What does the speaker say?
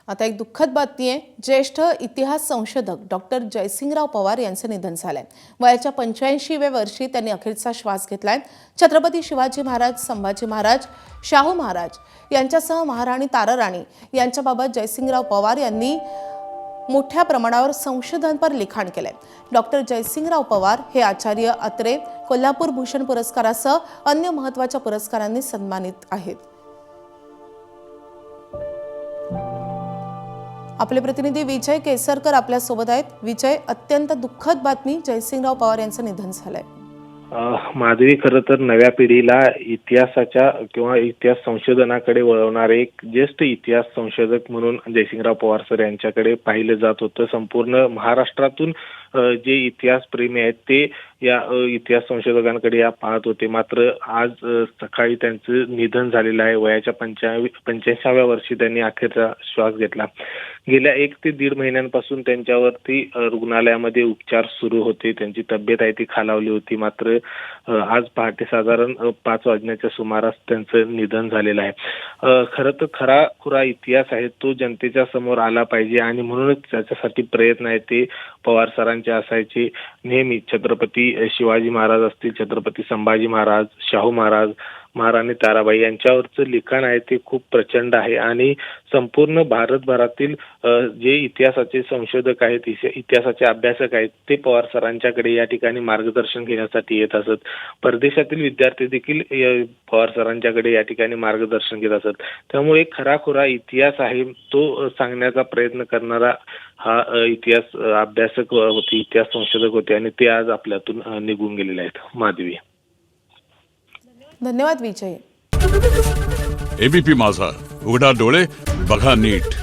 आता एक दुःखद बातमी आहे। ज्येष्ठ इतिहास संशोधक डॉक्टर जयसिंगराव पवार यांचं निधन झालंय। वयाच्या 85व्या वर्षी त्यांनी अखेरचा श्वास घेतलाय। छत्रपती शिवाजी महाराज, संभाजी महाराज, शाहू महाराज यांच्यासह महाराणी ताराराणी यांच्याबाबत जयसिंगराव पवार यांनी मोठ्या प्रमाणावर संशोधनपर लिखाण केलंय। डॉक्टर जयसिंगराव पवार हे आचार्य अत्रे कोल्हापूर भूषण पुरस्कारासह अन्य महत्त्वाच्या पुरस्कारांनी सन्मानित आहेत। आपले प्रतिनिधी विजय केसरकर आपल्या सोबत आहेत। विजय, अत्यंत दुःखद बातमी, जयसिंगराव पवार यांचं निधन झालंय। माधवी, खरं तर नव्या पिढीला इतिहासाच्या किंवा इतिहास संशोधनाकडे वळवणारे एक ज्येष्ठ इतिहास संशोधक म्हणून जयसिंगराव पवार सर यांच्याकडे पाहिले जात होतं। संपूर्ण महाराष्ट्रातून जे इतिहास प्रेमी आहेत ते या इतिहास संशोधकांकडे या पाहत होते। मात्र आज सकाळी त्यांचं निधन झालेलं आहे। वयाच्या 85व्या वर्षी त्यांनी अखेरचा श्वास घेतला। गेल्या 1 ते 1.5 महिन्यांपासून त्यांच्यावरती रुग्णालयामध्ये उपचार सुरू होते। त्यांची तब्येत आहे ती खालावली होती। मात्र आज पहाटे साधारण 5 वाजण्याच्या सुमारास त्यांचं निधन झालेलं आहे। खरं तर खरा इतिहास आहे तो जनतेच्या समोर आला पाहिजे आणि म्हणूनच त्याच्यासाठी प्रयत्न आहे ते पवार सरांचे असायचे। नेहमी छत्रपती शिवाजी महाराज असतील, छत्रपती संभाजी महाराज, शाहू महाराज, महाराणी ताराबाई यांच्यावरचं लिखाण आहे ते खूप प्रचंड आहे आणि संपूर्ण भारतभरातील जे इतिहासाचे संशोधक आहेत, इतिहासाचे अभ्यासक आहेत ते पवार सरांच्याकडे या ठिकाणी मार्गदर्शन घेण्यासाठी येत असत। परदेशातील विद्यार्थी देखील पवार सरांच्याकडे या ठिकाणी मार्गदर्शन घेत असत। त्यामुळे खरा इतिहास आहे तो सांगण्याचा प्रयत्न करणारा हा इतिहास अभ्यासक होते, इतिहास संशोधक होते आणि ते आज आपल्यातून निघून गेलेले आहेत। माधवी, धन्यवाद विजय। एबीपी माझा, उघडा डोळे बघा नीट।